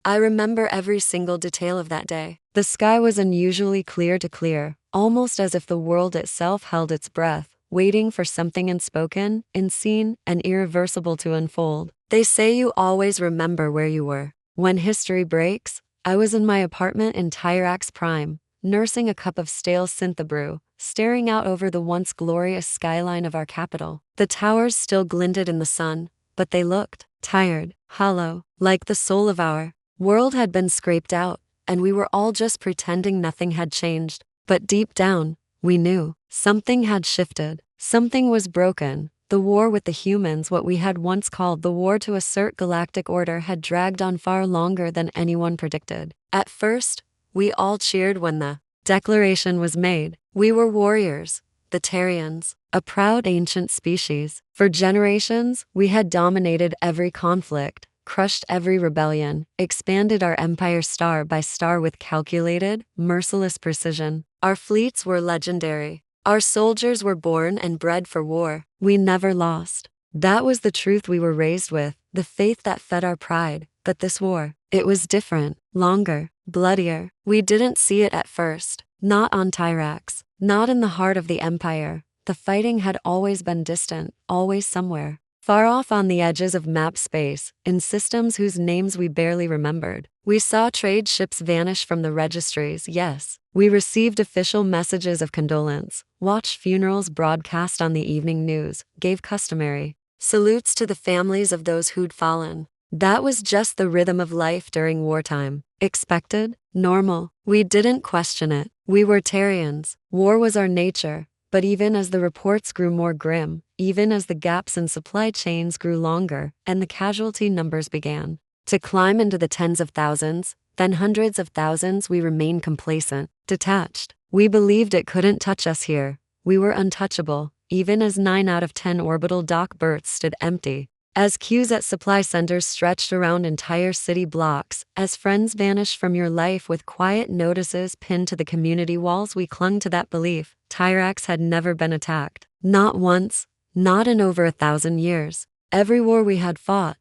I remember every single detail of that day. The sky was unusually clear to clear, almost as if the world itself held its breath, waiting for something unspoken, unseen, and irreversible to unfold. They say you always remember where you were. When history breaks, I was in my apartment in Tyrax Prime, nursing a cup of stale synthebrew, staring out over the once glorious skyline of our capital. The towers still glinted in the sun, but they looked tired, hollow, like the soul of our world had been scraped out, and we were all just pretending nothing had changed. But deep down, we knew something had shifted. Something was broken. The war with the humans, what we had once called the war to assert galactic order, had dragged on far longer than anyone predicted. At first, we all cheered when the declaration was made. We were warriors, the Terrians, a proud ancient species. For generations, we had dominated every conflict, crushed every rebellion, expanded our empire star by star with calculated, merciless precision. Our fleets were legendary. Our soldiers were born and bred for war. We never lost. That was the truth we were raised with, the faith that fed our pride. But this war, it was different, longer, bloodier. We didn't see it at first. Not on Tyrax, not in the heart of the empire. The fighting had always been distant, always somewhere, far off on the edges of map space, in systems whose names we barely remembered. We saw trade ships vanish from the registries, yes. We received official messages of condolence, watched funerals broadcast on the evening news, gave customary salutes to the families of those who'd fallen. That was just the rhythm of life during wartime. Expected, normal. We didn't question it. We were Terrians. War was our nature. But even as the reports grew more grim, even as the gaps in supply chains grew longer, and the casualty numbers began to climb into the tens of thousands, then hundreds of thousands, we remained complacent, detached. We believed it couldn't touch us here. We were untouchable, even as 9 out of 10 orbital dock berths stood empty. As queues at supply centers stretched around entire city blocks, as friends vanished from your life with quiet notices pinned to the community walls, we clung to that belief. Tyrax had never been attacked. Not once, not in over 1,000 years. Every war we had fought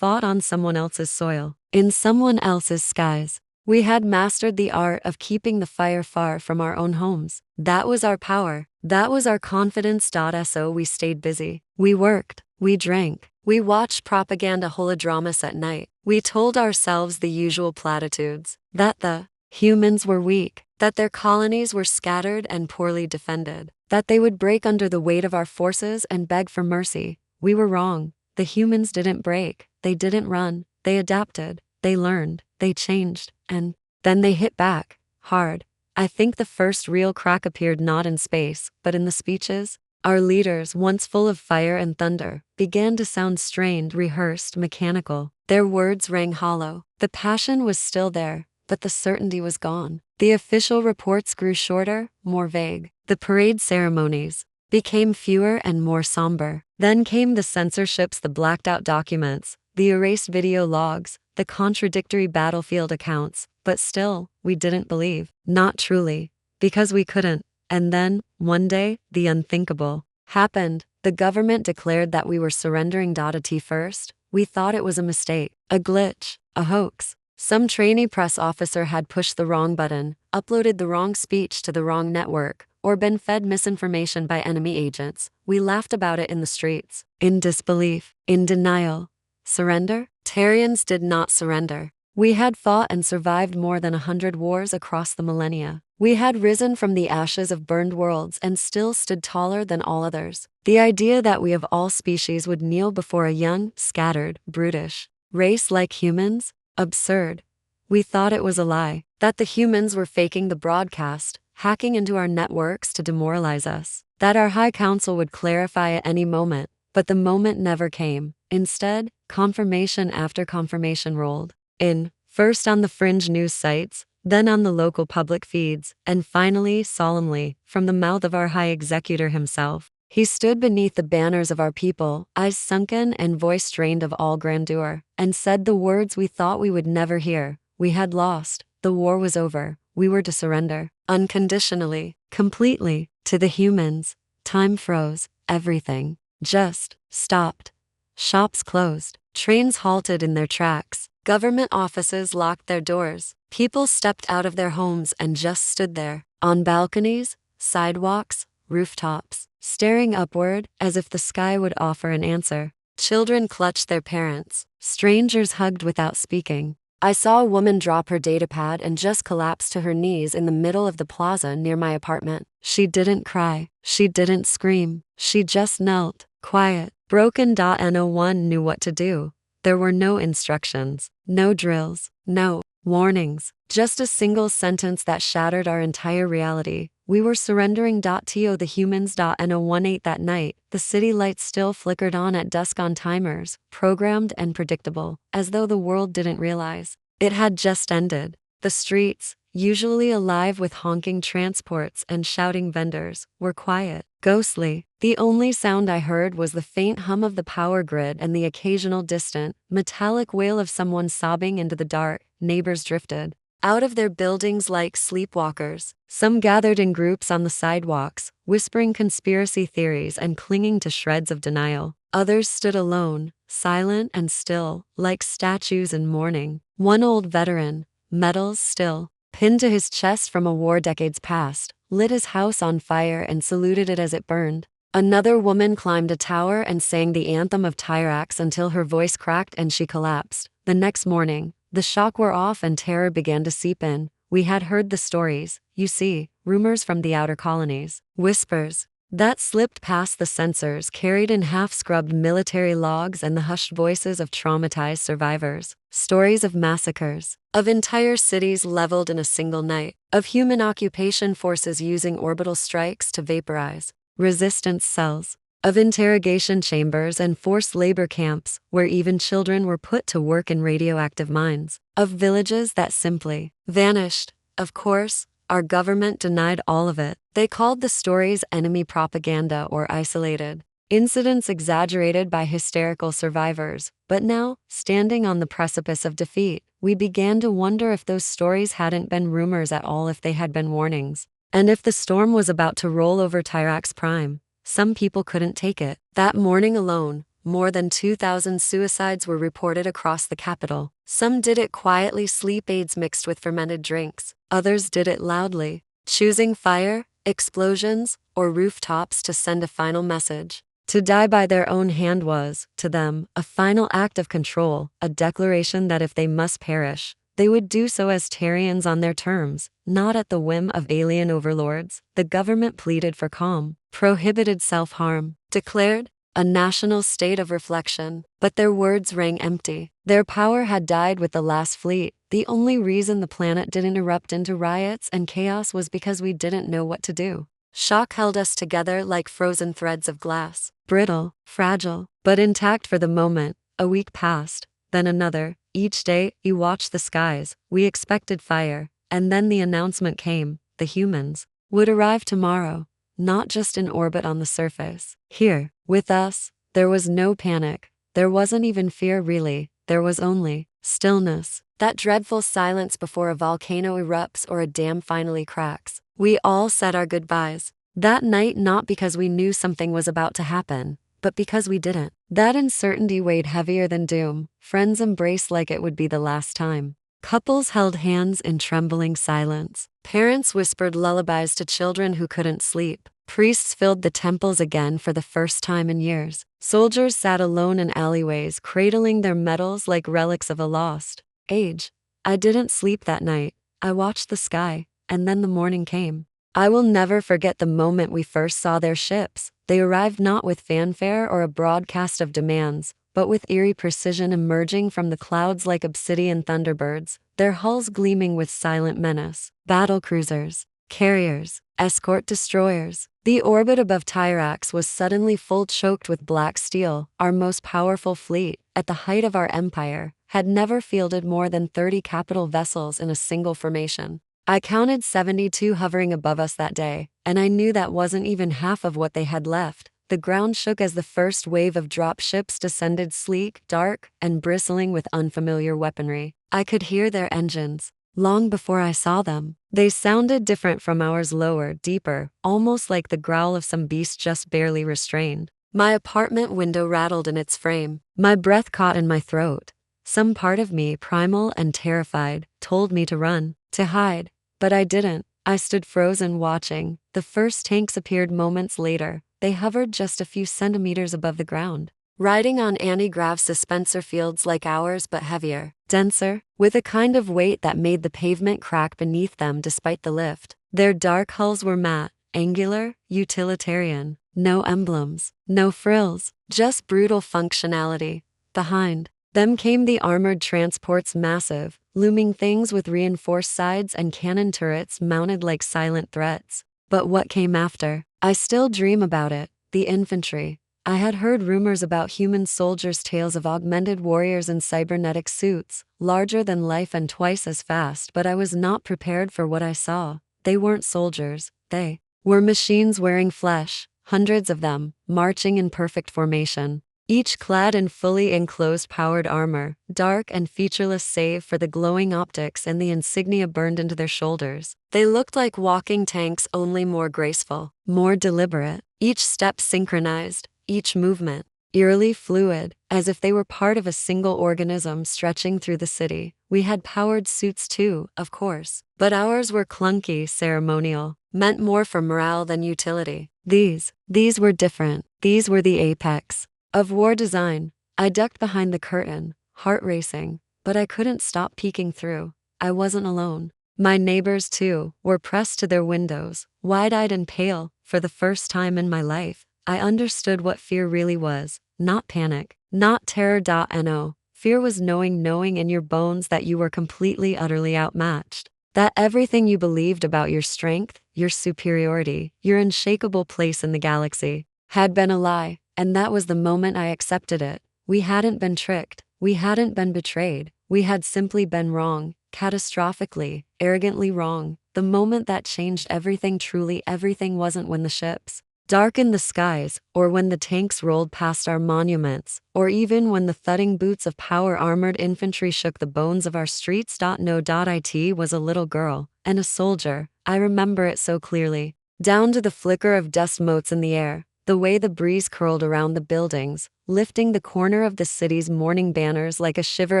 on someone else's soil, in someone else's skies. We had mastered the art of keeping the fire far from our own homes. That was our power. That was our confidence. So we stayed busy. We worked. We drank. We watched propaganda holodramas at night. We told ourselves the usual platitudes, that the humans were weak, that their colonies were scattered and poorly defended, that they would break under the weight of our forces and beg for mercy. We were wrong. The humans didn't break. They didn't run. They adapted. They learned. They changed. And then they hit back, hard. I think the first real crack appeared not in space, but in the speeches. Our leaders, once full of fire and thunder, began to sound strained, rehearsed, mechanical. Their words rang hollow. The passion was still there, but the certainty was gone. The official reports grew shorter, more vague. The parade ceremonies became fewer and more somber. Then came the censorships, the blacked-out documents, the erased video logs, the contradictory battlefield accounts. But still, we didn't believe. Not truly. Because we couldn't. And then, one day, the unthinkable happened. The government declared that we were surrendering. At first, we thought it was a mistake, a glitch, a hoax. Some trainee press officer had pushed the wrong button, uploaded the wrong speech to the wrong network, or been fed misinformation by enemy agents. We laughed about it in the streets, in disbelief, in denial. Surrender? Terrians did not surrender. We had fought and survived more than 100 wars across the millennia. We had risen from the ashes of burned worlds and still stood taller than all others. The idea that we of all species would kneel before a young, scattered, brutish race like humans? Absurd. We thought it was a lie, that the humans were faking the broadcast, hacking into our networks to demoralize us, that our High Council would clarify at any moment, but the moment never came. Instead, confirmation after confirmation rolled in, first on the fringe news sites, then on the local public feeds, and finally, solemnly, from the mouth of our high executor himself. He stood beneath the banners of our people, eyes sunken and voice drained of all grandeur, and said the words we thought we would never hear. We had lost. The war was over. We were to surrender. Unconditionally. Completely. To the humans. Time froze. Everything just stopped. Shops closed. Trains halted in their tracks. Government offices locked their doors. People stepped out of their homes and just stood there, on balconies, sidewalks, rooftops, staring upward as if the sky would offer an answer. Children clutched their parents. Strangers hugged without speaking. I saw a woman drop her datapad and just collapse to her knees in the middle of the plaza near my apartment. She didn't cry. She didn't scream. She just knelt, quiet. Broken. No one knew what to do. There were no instructions, no drills, no warnings, just a single sentence that shattered our entire reality. We were surrendering. To the humans. 18 that night, the city lights still flickered on at dusk on timers, programmed and predictable, as though the world didn't realize it had just ended. The streets, usually alive with honking transports and shouting vendors, were quiet, ghostly. The only sound I heard was the faint hum of the power grid and the occasional distant, metallic wail of someone sobbing into the dark. Neighbors drifted out of their buildings like sleepwalkers. Some gathered in groups on the sidewalks, whispering conspiracy theories and clinging to shreds of denial. Others stood alone, silent and still, like statues in mourning. One old veteran, medals still pinned to his chest from a war decades past, lit his house on fire and saluted it as it burned. Another woman climbed a tower and sang the anthem of Tyrax until her voice cracked and she collapsed. The next morning, the shock wore off and terror began to seep in. We had heard the stories, you see, rumors from the outer colonies, whispers that slipped past the censors, carried in half-scrubbed military logs and the hushed voices of traumatized survivors. Stories of massacres, of entire cities leveled in a single night, of human occupation forces using orbital strikes to vaporize resistance cells, of interrogation chambers and forced labor camps where even children were put to work in radioactive mines, of villages that simply vanished. Of course, our government denied all of it. They called the stories enemy propaganda or isolated incidents exaggerated by hysterical survivors. But now, standing on the precipice of defeat, we began to wonder if those stories hadn't been rumors at all, if they had been warnings. And if the storm was about to roll over Tyrax Prime, some people couldn't take it. That morning alone, more than 2,000 suicides were reported across the capital. Some did it quietly, sleep aids mixed with fermented drinks. Others did it loudly, choosing fire, explosions, or rooftops to send a final message. To die by their own hand was, to them, a final act of control, a declaration that if they must perish, they would do so as Terrians on their terms, not at the whim of alien overlords. The government pleaded for calm, prohibited self-harm, declared a national state of reflection, but their words rang empty. Their power had died with the last fleet. The only reason the planet didn't erupt into riots and chaos was because we didn't know what to do. Shock held us together like frozen threads of glass, brittle, fragile, but intact for the moment. A week passed, then another. Each day, we watched the skies. We expected fire, and then the announcement came: the humans would arrive tomorrow, not just in orbit on the surface. Here, with us, there was no panic. There wasn't even fear, really. There was only stillness. That dreadful silence before a volcano erupts or a dam finally cracks. We all said our goodbyes that night, not because we knew something was about to happen, but because we didn't. That uncertainty weighed heavier than doom. Friends embraced like it would be the last time. Couples held hands in trembling silence. Parents whispered lullabies to children who couldn't sleep. Priests filled the temples again for the first time in years. Soldiers sat alone in alleyways, cradling their medals like relics of a lost age. I didn't sleep that night. I watched the sky, and then the morning came. I will never forget the moment we first saw their ships. They arrived not with fanfare or a broadcast of demands, but with eerie precision, emerging from the clouds like obsidian thunderbirds, their hulls gleaming with silent menace. Battle cruisers, carriers, escort destroyers. The orbit above Tyrax was suddenly full, choked with black steel. Our most powerful fleet, at the height of our empire, had never fielded more than 30 capital vessels in a single formation. I counted 72 hovering above us that day, and I knew that wasn't even half of what they had left. The ground shook as the first wave of drop ships descended, sleek, dark, and bristling with unfamiliar weaponry. I could hear their engines. Long before I saw them, they sounded different from ours, lower, deeper, almost like the growl of some beast just barely restrained. My apartment window rattled in its frame. My breath caught in my throat. Some part of me, primal and terrified, told me to run, to hide. But I didn't. I stood frozen watching. The first tanks appeared moments later. They hovered just a few centimeters above the ground, riding on anti-grav suspensor fields like ours but heavier, denser, with a kind of weight that made the pavement crack beneath them despite the lift. Their dark hulls were matte, angular, utilitarian. No emblems, no frills, just brutal functionality. Behind them came the armored transports, massive, looming things with reinforced sides and cannon turrets mounted like silent threats. But what came after? I still dream about it. The infantry. I had heard rumors about human soldiers, tales of augmented warriors in cybernetic suits, larger than life and twice as fast, but I was not prepared for what I saw. They weren't soldiers, they were machines wearing flesh, hundreds of them, marching in perfect formation, each clad in fully enclosed powered armor, dark and featureless save for the glowing optics and the insignia burned into their shoulders. They looked like walking tanks, only more graceful, more deliberate, each step synchronized, each movement eerily fluid, as if they were part of a single organism stretching through the city. We had powered suits too, of course, but ours were clunky, ceremonial, meant more for morale than utility. These were different. These were the apex of war design. I ducked behind the curtain, heart racing, but I couldn't stop peeking through. I wasn't alone. My neighbors, too, were pressed to their windows, wide-eyed and pale. For the first time in my life, I understood what fear really was. Not panic, not terror. No. Fear was knowing in your bones that you were completely, utterly outmatched. That everything you believed about your strength, your superiority, your unshakable place in the galaxy, had been a lie. And that was the moment I accepted it. We hadn't been tricked. We hadn't been betrayed. We had simply been wrong, catastrophically, arrogantly wrong. The moment that changed everything, truly everything, wasn't when the ships darkened the skies, or when the tanks rolled past our monuments, or even when the thudding boots of power-armored infantry shook the bones of our streets. No. It was a little girl, and a soldier. I remember it so clearly. Down to the flicker of dust motes in the air, the way the breeze curled around the buildings, lifting the corner of the city's morning banners like a shiver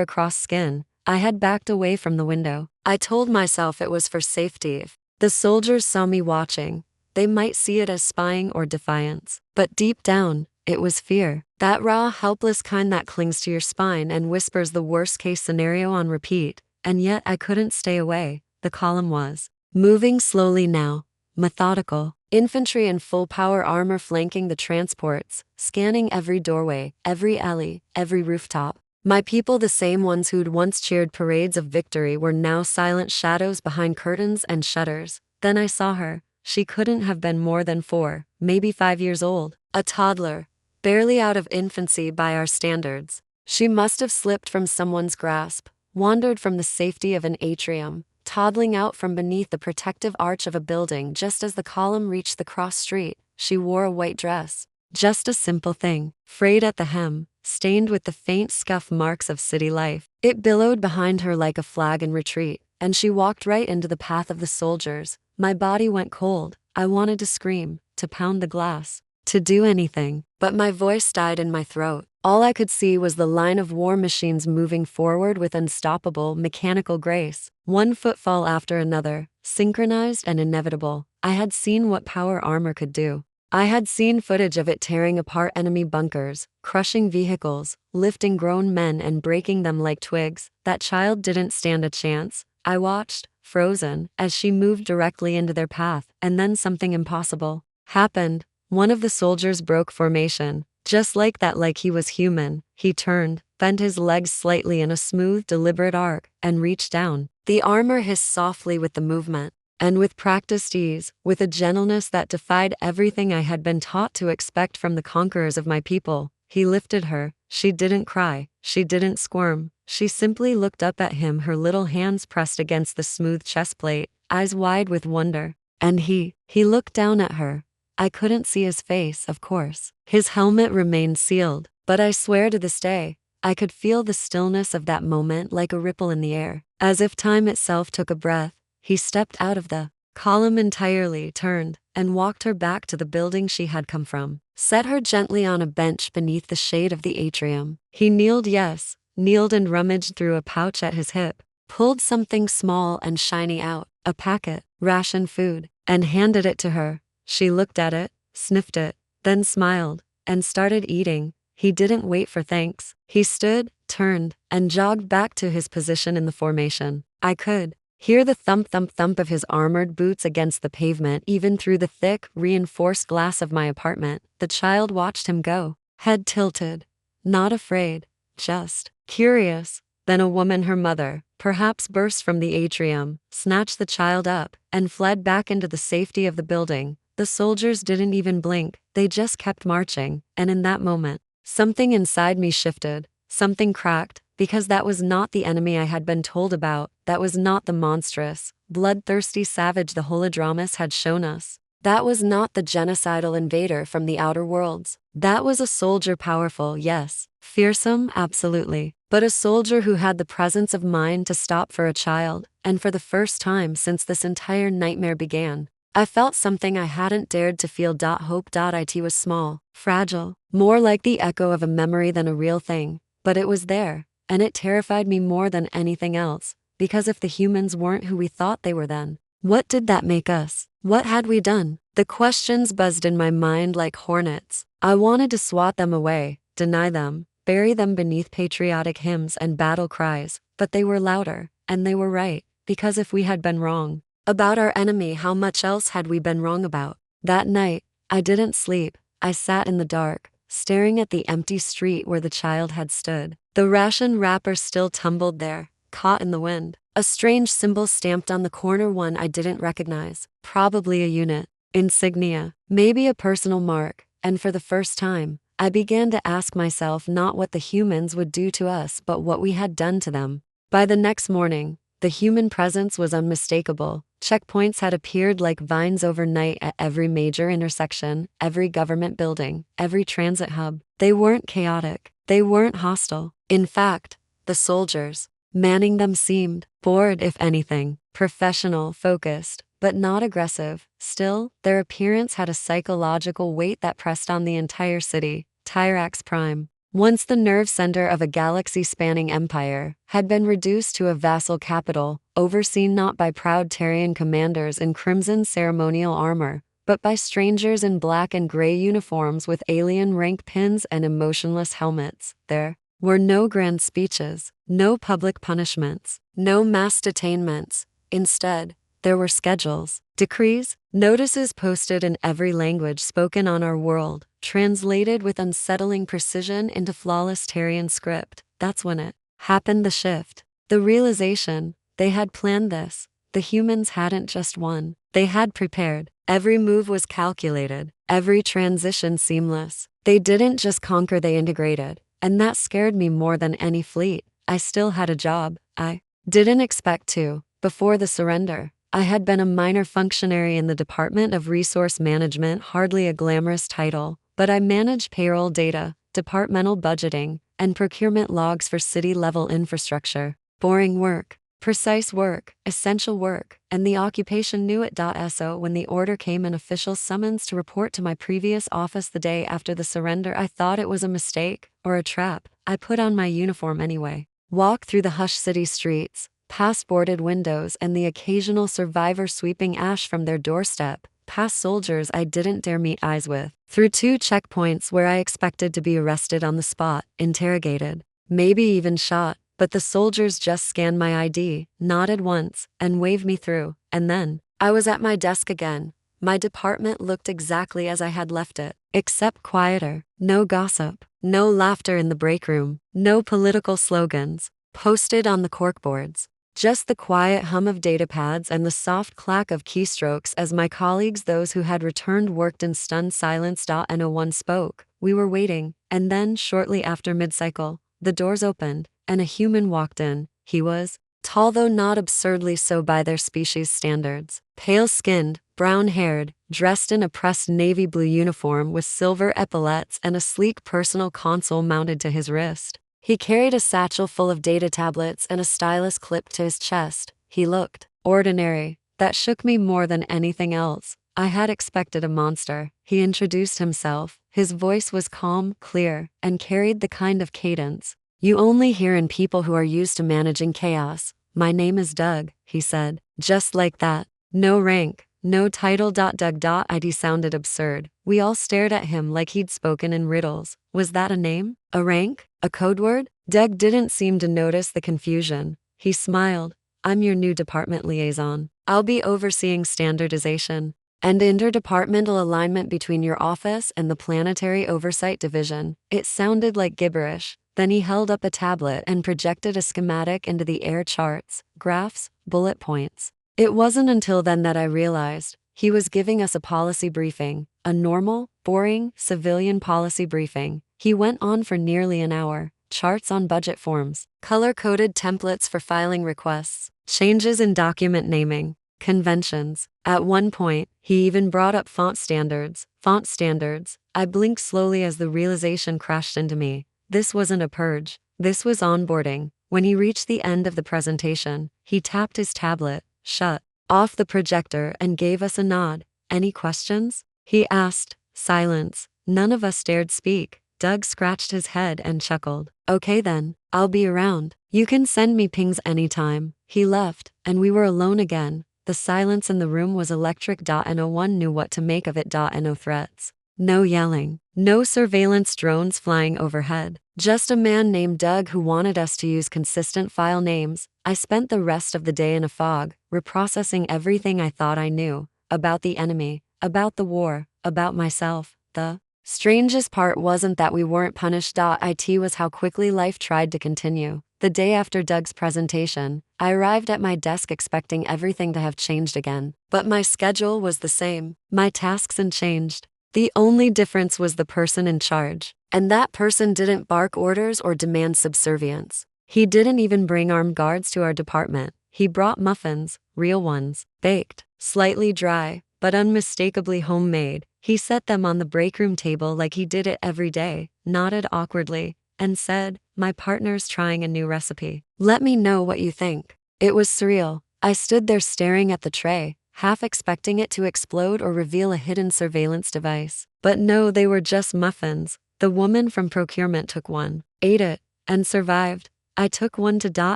across skin. I had backed away from the window. I told myself it was for safety. If the soldiers saw me watching, they might see it as spying or defiance. But deep down, it was fear. That raw, helpless kind that clings to your spine and whispers the worst-case scenario on repeat. And yet I couldn't stay away. The column was moving slowly now, methodical. Infantry in full power armor flanking the transports, scanning every doorway, every alley, every rooftop. My people, the same ones who'd once cheered parades of victory, were now silent shadows behind curtains and shutters. Then I saw her. She couldn't have been more than 4, maybe 5 years old. A toddler, barely out of infancy by our standards. She must have slipped from someone's grasp, wandered from the safety of an atrium, toddling out from beneath the protective arch of a building just as the column reached the cross street. She wore a white dress. Just a simple thing, frayed at the hem, stained with the faint scuff marks of city life. It billowed behind her like a flag in retreat, and she walked right into the path of the soldiers. My body went cold. I wanted to scream, to pound the glass, to do anything, but my voice died in my throat. All I could see was the line of war machines moving forward with unstoppable, mechanical grace, one footfall after another, synchronized and inevitable. I had seen what power armor could do. I had seen footage of it tearing apart enemy bunkers, crushing vehicles, lifting grown men and breaking them like twigs. That child didn't stand a chance. I watched, frozen, as she moved directly into their path, and then something impossible happened. One of the soldiers broke formation. Just like that, like he was human. He turned, bent his legs slightly in a smooth, deliberate arc, and reached down. The armor hissed softly with the movement, and with practiced ease, with a gentleness that defied everything I had been taught to expect from the conquerors of my people, he lifted her. She didn't cry. She didn't squirm. She simply looked up at him, her little hands pressed against the smooth chest plate, eyes wide with wonder. And he looked down at her. I couldn't see his face, of course. His helmet remained sealed, but I swear to this day, I could feel the stillness of that moment like a ripple in the air, as if time itself took a breath. He stepped out of the column entirely, turned, and walked her back to the building she had come from, set her gently on a bench beneath the shade of the atrium. He kneeled, yes, kneeled and rummaged through a pouch at his hip, pulled something small and shiny out, a packet, ration food, and handed it to her. She looked at it, sniffed it, then smiled, and started eating. He didn't wait for thanks. He stood, turned, and jogged back to his position in the formation. I could hear the thump thump thump of his armored boots against the pavement even through the thick, reinforced glass of my apartment. The child watched him go, head tilted, not afraid, just curious. Then a woman, her mother, perhaps, burst from the atrium, snatched the child up, and fled back into the safety of the building. The soldiers didn't even blink, they just kept marching, and in that moment, something inside me shifted, something cracked, because that was not the enemy I had been told about, that was not the monstrous, bloodthirsty savage the holodramas had shown us. That was not the genocidal invader from the outer worlds. That was a soldier, powerful, yes, fearsome, absolutely, but a soldier who had the presence of mind to stop for a child, and for the first time since this entire nightmare began, I felt something I hadn't dared to feel. Hope.it was small, fragile, more like the echo of a memory than a real thing, but it was there, and it terrified me more than anything else, because if the humans weren't who we thought they were, then what did that make us? What had we done? The questions buzzed in my mind like hornets. I wanted to swat them away, deny them, bury them beneath patriotic hymns and battle cries, but they were louder, and they were right, because if we had been wrong about our enemy, how much else had we been wrong about? That night, I didn't sleep. I sat in the dark, staring at the empty street where the child had stood. The ration wrapper still tumbled there, caught in the wind. A strange symbol stamped on the corner, one I didn't recognize. Probably a unit, insignia, maybe a personal mark. And for the first time, I began to ask myself not what the humans would do to us, but what we had done to them. By the next morning, the human presence was unmistakable. Checkpoints had appeared like vines overnight at every major intersection, every government building, every transit hub. They weren't chaotic. They weren't hostile. In fact, the soldiers manning them seemed bored, if anything, professional, focused, but not aggressive. Still, their appearance had a psychological weight that pressed on the entire city. Tyrax Prime, once the nerve center of a galaxy-spanning empire, had been reduced to a vassal capital, overseen not by proud Tarian commanders in crimson ceremonial armor, but by strangers in black and gray uniforms with alien rank pins and emotionless helmets. There were no grand speeches, no public punishments, no mass detainments. Instead, there were schedules, decrees, notices posted in every language spoken on our world, translated with unsettling precision into flawless Tarian script. That's when it happened, the shift. The realization, they had planned this. The humans hadn't just won, they had prepared. Every move was calculated, every transition seamless. They didn't just conquer, they integrated. And that scared me more than any fleet. I still had a job. I didn't expect to. Before the surrender, I had been a minor functionary in the Department of Resource Management, hardly a glamorous title, but I managed payroll data, departmental budgeting, and procurement logs for city-level infrastructure. Boring work, precise work, essential work, and the occupation knew it. So when the order came, an official summons to report to my previous office the day after the surrender, I thought it was a mistake or a trap. I put on my uniform anyway, walked through the hushed city streets, past boarded windows and the occasional survivor sweeping ash from their doorstep, past soldiers I didn't dare meet eyes with, through 2 checkpoints where I expected to be arrested on the spot, interrogated, maybe even shot, but the soldiers just scanned my ID, nodded once, and waved me through, and then I was at my desk again. My department looked exactly as I had left it, except quieter. No gossip, no laughter in the break room, no political slogans posted on the corkboards. Just the quiet hum of datapads and the soft clack of keystrokes as my colleagues, those who had returned, worked in stunned silence. No one spoke. We were waiting, and then, shortly after mid-cycle, the doors opened, and a human walked in. He was tall, though not absurdly so by their species standards, pale-skinned, brown-haired, dressed in a pressed navy blue uniform with silver epaulettes and a sleek personal console mounted to his wrist. He carried a satchel full of data tablets and a stylus clipped to his chest. He looked ordinary. That shook me more than anything else. I had expected a monster. He introduced himself. His voice was calm, clear, and carried the kind of cadence You only hear in people who are used to managing chaos. My name is Doug, he said. Just like that. No rank, no title. Doug. It sounded absurd. We all stared at him like he'd spoken in riddles. Was that a name? A rank? A code word? Doug didn't seem to notice the confusion. He smiled. I'm your new department liaison. I'll be overseeing standardization and interdepartmental alignment between your office and the Planetary Oversight Division. It sounded like gibberish. Then he held up a tablet and projected a schematic into the air: charts, graphs, bullet points. It wasn't until then that I realized he was giving us a policy briefing, a normal, boring, civilian policy briefing. He went on for nearly an hour. Charts on budget forms, color-coded templates for filing requests, changes in document naming, conventions. At one point, he even brought up font standards. Font standards. I blinked slowly as the realization crashed into me. This wasn't a purge. This was onboarding. When he reached the end of the presentation, he tapped his tablet, shut off the projector, and gave us a nod. Any questions? He asked. Silence. None of us dared speak. Doug scratched his head and chuckled. Okay then, I'll be around. You can send me pings anytime. He left, and we were alone again. The silence in the room was electric. No one knew what to make of it. No threats. No yelling. No surveillance drones flying overhead. Just a man named Doug who wanted us to use consistent file names. I spent the rest of the day in a fog, reprocessing everything I thought I knew. About the enemy, about the war, about myself. The strangest part wasn't that we weren't punished. It was how quickly life tried to continue. The day after Doug's presentation, I arrived at my desk expecting everything to have changed again. But my schedule was the same. My tasks unchanged. The only difference was the person in charge. And that person didn't bark orders or demand subservience. He didn't even bring armed guards to our department. He brought muffins, real ones, baked, slightly dry, but unmistakably homemade. He set them on the break room table like he did it every day, nodded awkwardly, and said, "My partner's trying a new recipe. Let me know what you think." It was surreal. I stood there staring at the tray, half expecting it to explode or reveal a hidden surveillance device. But no, they were just muffins. The woman from procurement took one, ate it, and survived. I took one to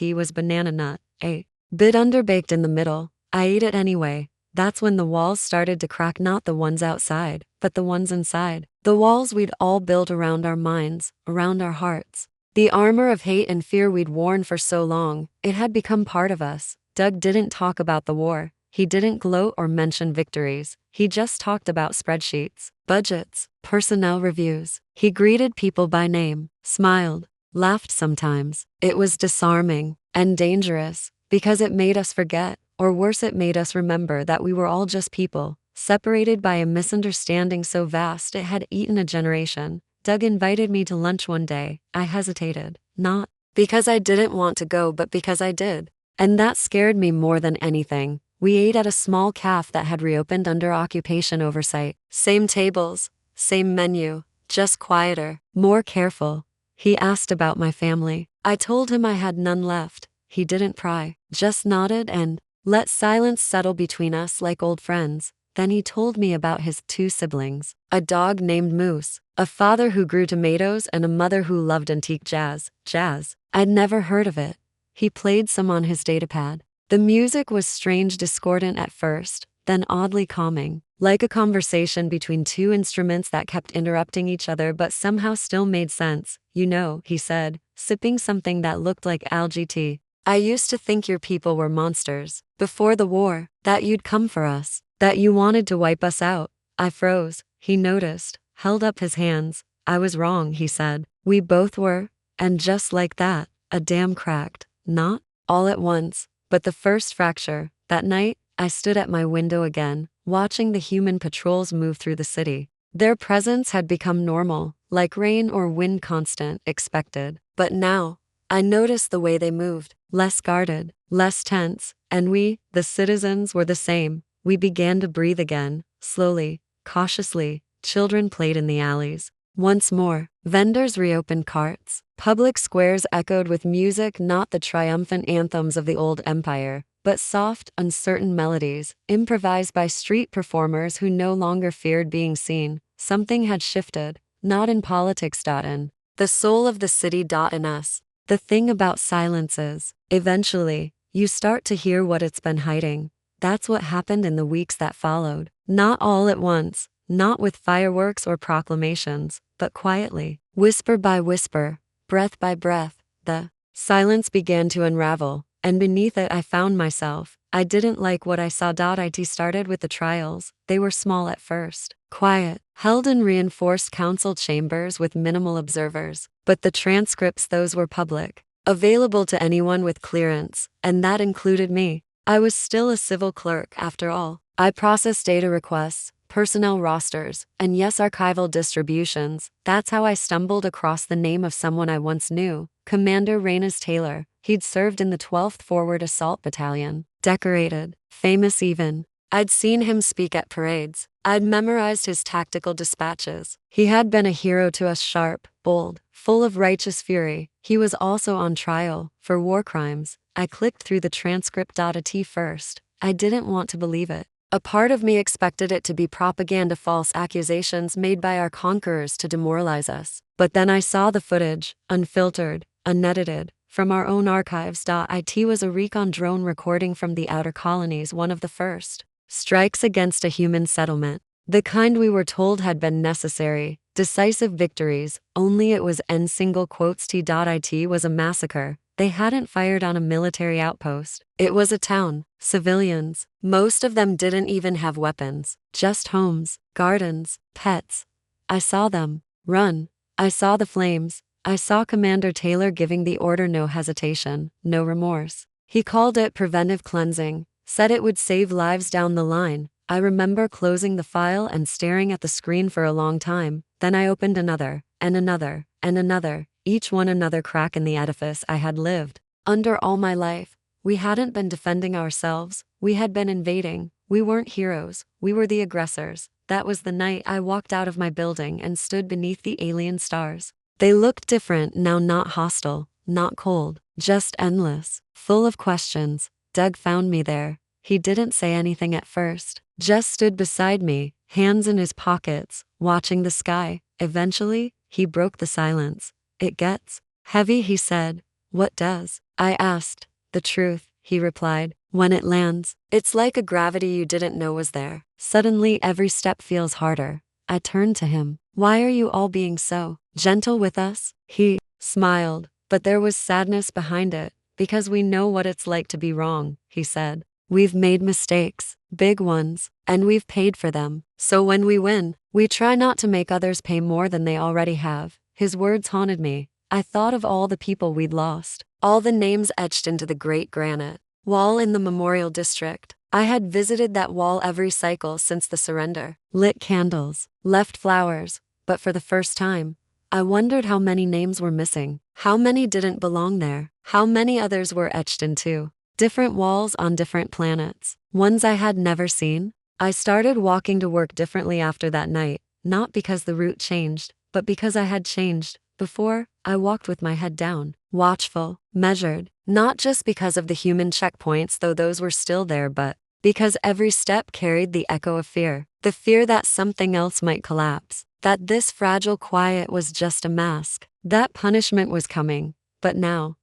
it was banana nut, a bit underbaked in the middle. I ate it anyway. That's when the walls started to crack, not the ones outside, but the ones inside. The walls we'd all built around our minds, around our hearts. The armor of hate and fear we'd worn for so long, it had become part of us. Doug didn't talk about the war. He didn't gloat or mention victories. He just talked about spreadsheets, budgets, personnel reviews. He greeted people by name, smiled, laughed sometimes. It was disarming and dangerous because it made us forget, or worse, it made us remember that we were all just people, separated by a misunderstanding so vast it had eaten a generation. Doug invited me to lunch one day. I hesitated, not because I didn't want to go, but because I did. And that scared me more than anything. We ate at a small cafe that had reopened under occupation oversight. Same tables, same menu, just quieter, more careful. He asked about my family. I told him I had none left. He didn't pry, just nodded and let silence settle between us like old friends. Then he told me about his 2 siblings, a dog named Moose, a father who grew tomatoes, and a mother who loved antique jazz. I'd never heard of it. He played some on his datapad. The music was strange, discordant at first, then oddly calming, like a conversation between 2 instruments that kept interrupting each other but somehow still made sense. You know, he said, sipping something that looked like algae tea. I used to think your people were monsters. Before the war, that you'd come for us, that you wanted to wipe us out. I froze. He noticed, held up his hands. I was wrong, he said. We both were. And just like that, a dam cracked. Not all at once, but the first fracture. That night, I stood at my window again, watching the human patrols move through the city. Their presence had become normal, like rain or wind, constant, expected. But now, I noticed the way they moved, less guarded, less tense, and we, the citizens, were the same. We began to breathe again, slowly, cautiously. Children played in the alleys. Once more, vendors reopened carts. Public squares echoed with music, not the triumphant anthems of the old empire, but soft, uncertain melodies, improvised by street performers who no longer feared being seen. Something had shifted, not in politics, in The soul of the city. In us. The thing about silence is, eventually, you start to hear what it's been hiding. That's what happened in the weeks that followed. Not all at once, not with fireworks or proclamations, but quietly, whisper by whisper, breath by breath, the silence began to unravel, and beneath it I found myself. I didn't like what I saw. It started with the trials. They were small at first, quiet, held in reinforced council chambers with minimal observers. But the transcripts, those were public, available to anyone with clearance, and that included me. I was still a civil clerk after all. I processed data requests, personnel rosters, and yes, archival distributions. That's how I stumbled across the name of someone I once knew, Commander Raines Taylor. He'd served in the 12th Forward Assault Battalion. Decorated, famous even. I'd seen him speak at parades. I'd memorized his tactical dispatches. He had been a hero to us, sharp, bold, full of righteous fury. He was also on trial for war crimes. I clicked through the transcript. At first, I didn't want to believe it. A part of me expected it to be propaganda, false accusations made by our conquerors to demoralize us. But then I saw the footage, unfiltered, unedited, from our own archives. It was a recon drone recording from the outer colonies, one of the first strikes against a human settlement. The kind we were told had been necessary, decisive victories, only it was T. It was a massacre. They hadn't fired on a military outpost. It was a town, civilians. Most of them didn't even have weapons, just homes, gardens, pets. I saw them run. I saw the flames. I saw Commander Taylor giving the order, no hesitation, no remorse. He called it preventive cleansing, said it would save lives down the line. I remember closing the file and staring at the screen for a long time. Then I opened another, and another, and another, each one another crack in the edifice I had lived under all my life. We hadn't been defending ourselves, we had been invading. We weren't heroes, we were the aggressors. That was the night I walked out of my building and stood beneath the alien stars. They looked different now, not hostile, not cold, just endless, full of questions. Doug found me there. He didn't say anything at first, just stood beside me, hands in his pockets, watching the sky. Eventually, he broke the silence. It gets heavy, he said. What does? I asked. The truth, he replied. When it lands, it's like a gravity you didn't know was there. Suddenly every step feels harder. I turned to him. Why are you all being so gentle with us? He smiled, but there was sadness behind it. Because we know what it's like to be wrong, he said. We've made mistakes, big ones, and we've paid for them. So when we win, we try not to make others pay more than they already have. His words haunted me. I thought of all the people we'd lost, all the names etched into the great granite wall in the Memorial District. I had visited that wall every cycle since the surrender, lit candles, left flowers, but for the first time, I wondered how many names were missing, how many didn't belong there, how many others were etched into different walls on different planets, ones I had never seen. I started walking to work differently after that night, not because the route changed, but because I had changed. Before, I walked with my head down, watchful, measured, not just because of the human checkpoints, though those were still there, but because every step carried the echo of fear, the fear that something else might collapse, that this fragile quiet was just a mask, that punishment was coming. But now,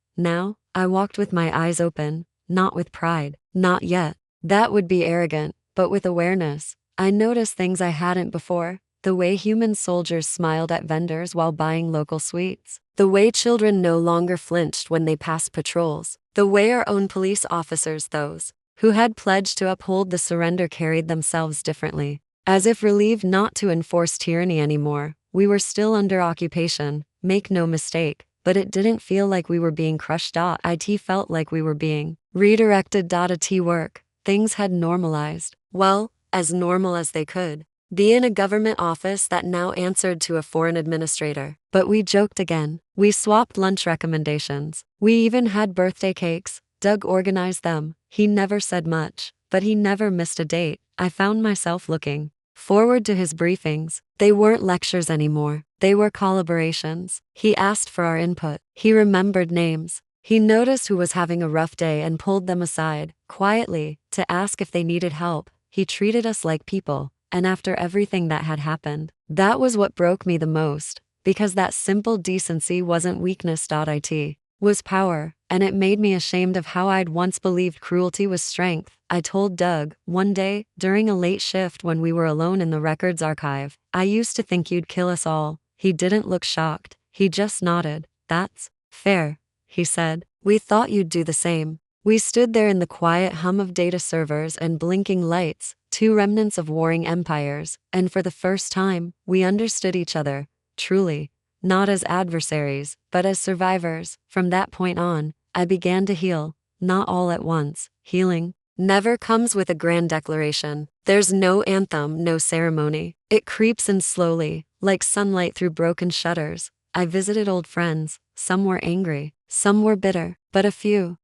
I walked with my eyes open, not with pride, not yet. That would be arrogant, but with awareness. I noticed things I hadn't before. The way human soldiers smiled at vendors while buying local sweets. The way children no longer flinched when they passed patrols. The way our own police officers, those who had pledged to uphold the surrender, carried themselves differently. As if relieved not to enforce tyranny anymore. We were still under occupation, make no mistake, but it didn't feel like we were being crushed. It felt like we were being redirected. At work, things had normalized. Well, as normal as they could. Be in a government office that now answered to a foreign administrator. But we joked again. We swapped lunch recommendations. We even had birthday cakes. Doug organized them. He never said much, but he never missed a date. I found myself looking forward to his briefings. They weren't lectures anymore. They were collaborations. He asked for our input. He remembered names. He noticed who was having a rough day and pulled them aside, quietly, to ask if they needed help. He treated us like people. And after everything that had happened, that was what broke me the most, because that simple decency wasn't weakness. It was power, and it made me ashamed of how I'd once believed cruelty was strength. I told Doug, one day, during a late shift when we were alone in the records archive, "I used to think you'd kill us all." He didn't look shocked, he just nodded. "That's fair," he said. "We thought you'd do the same." We stood there in the quiet hum of data servers and blinking lights, two remnants of warring empires, and for the first time, we understood each other, truly. Not as adversaries, but as survivors. From that point on, I began to heal, not all at once. Healing never comes with a grand declaration. There's no anthem, no ceremony. It creeps in slowly, like sunlight through broken shutters. I visited old friends. Some were angry, some were bitter, but a few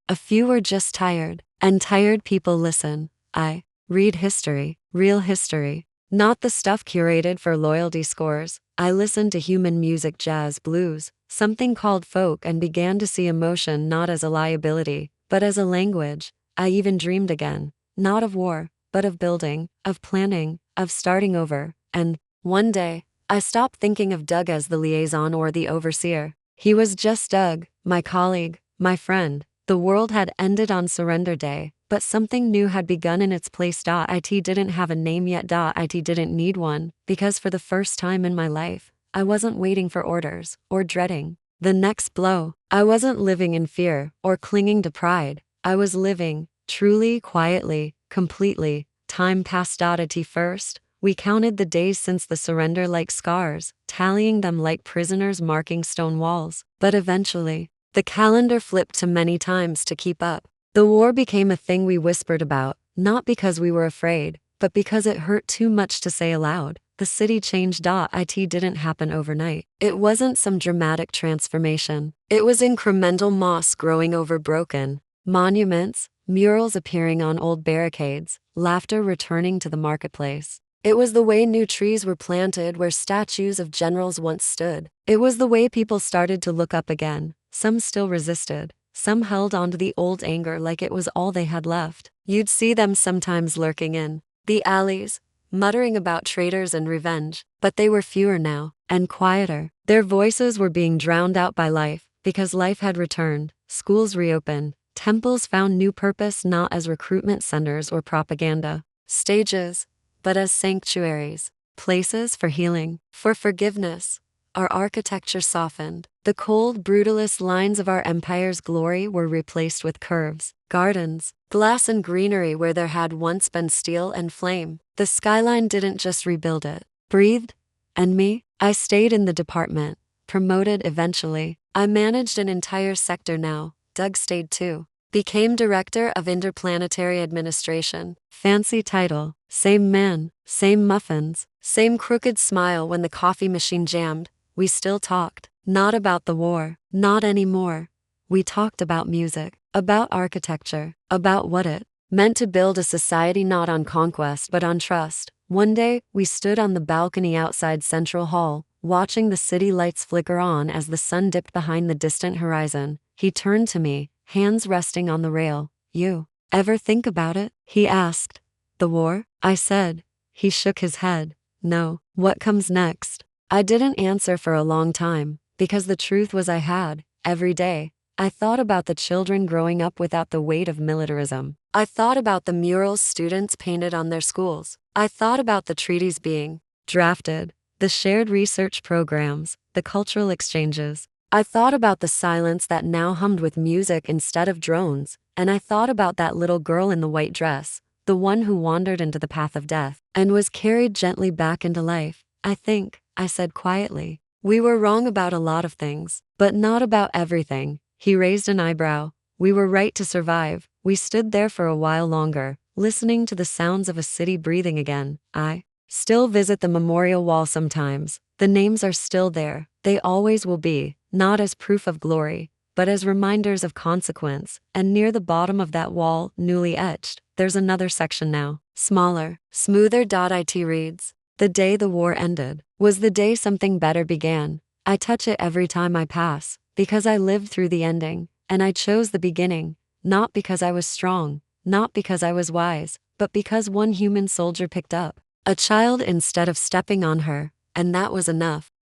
were just tired. And tired people listen. I read history, real history. Not the stuff curated for loyalty scores. I listened to human music, jazz, blues, something called folk, and began to see emotion not as a liability, but as a language. I even dreamed again, not of war, but of building, of planning, of starting over. And one day, I stopped thinking of Doug as the liaison or the overseer. He was just Doug, my colleague, my friend. The world had ended on Surrender Day, but something new had begun in its place. It didn't have a name yet. It didn't need one, because for the first time in my life, I wasn't waiting for orders, or dreading the next blow. I wasn't living in fear, or clinging to pride. I was living, truly, quietly, completely. Time passed. First, we counted the days since the surrender like scars, tallying them like prisoners marking stone walls. But eventually, the calendar flipped to many times to keep up. The war became a thing we whispered about, not because we were afraid, but because it hurt too much to say aloud. The city changed. It didn't happen overnight. It wasn't some dramatic transformation. It was incremental, moss growing over broken monuments, murals appearing on old barricades, laughter returning to the marketplace. It was the way new trees were planted where statues of generals once stood. It was the way people started to look up again. Some still resisted. Some held onto the old anger like it was all they had left. You'd see them sometimes lurking in the alleys, muttering about traitors and revenge, but they were fewer now, and quieter. Their voices were being drowned out by life, because life had returned. Schools reopened. Temples found new purpose, not as recruitment centers or propaganda stages, but as sanctuaries, places for healing, for forgiveness. Our architecture softened. The cold, brutalist lines of our empire's glory were replaced with curves, gardens, glass and greenery where there had once been steel and flame. The skyline didn't just rebuild, it breathed. And me? I stayed in the department, promoted eventually. I managed an entire sector now. Doug stayed too. Became director of interplanetary administration. Fancy title. Same man, same muffins, same crooked smile when the coffee machine jammed. We still talked. Not about the war. Not anymore. We talked about music, about architecture, about what it meant to build a society not on conquest but on trust. One day, we stood on the balcony outside Central Hall, watching the city lights flicker on as the sun dipped behind the distant horizon. He turned to me, hands resting on the rail. "You ever think about it?" he asked. "The war?" I said. He shook his head. "No. What comes next?" I didn't answer for a long time, because the truth was I had, every day. I thought about the children growing up without the weight of militarism. I thought about the murals students painted on their schools. I thought about the treaties being drafted, the shared research programs, the cultural exchanges. I thought about the silence that now hummed with music instead of drones, and I thought about that little girl in the white dress, the one who wandered into the path of death, and was carried gently back into life. "I think," I said quietly, "we were wrong about a lot of things, but not about everything." He raised an eyebrow. "We were right to survive." We stood there for a while longer, listening to the sounds of a city breathing again. I still visit the memorial wall sometimes. The names are still there. They always will be, not as proof of glory, but as reminders of consequence. And near the bottom of that wall, newly etched, there's another section now, smaller, smoother. It reads, "The day the war ended was the day something better began." I touch it every time I pass, because I lived through the ending, and I chose the beginning, not because I was strong, not because I was wise, but because one human soldier picked up a child instead of stepping on her, and that was enough.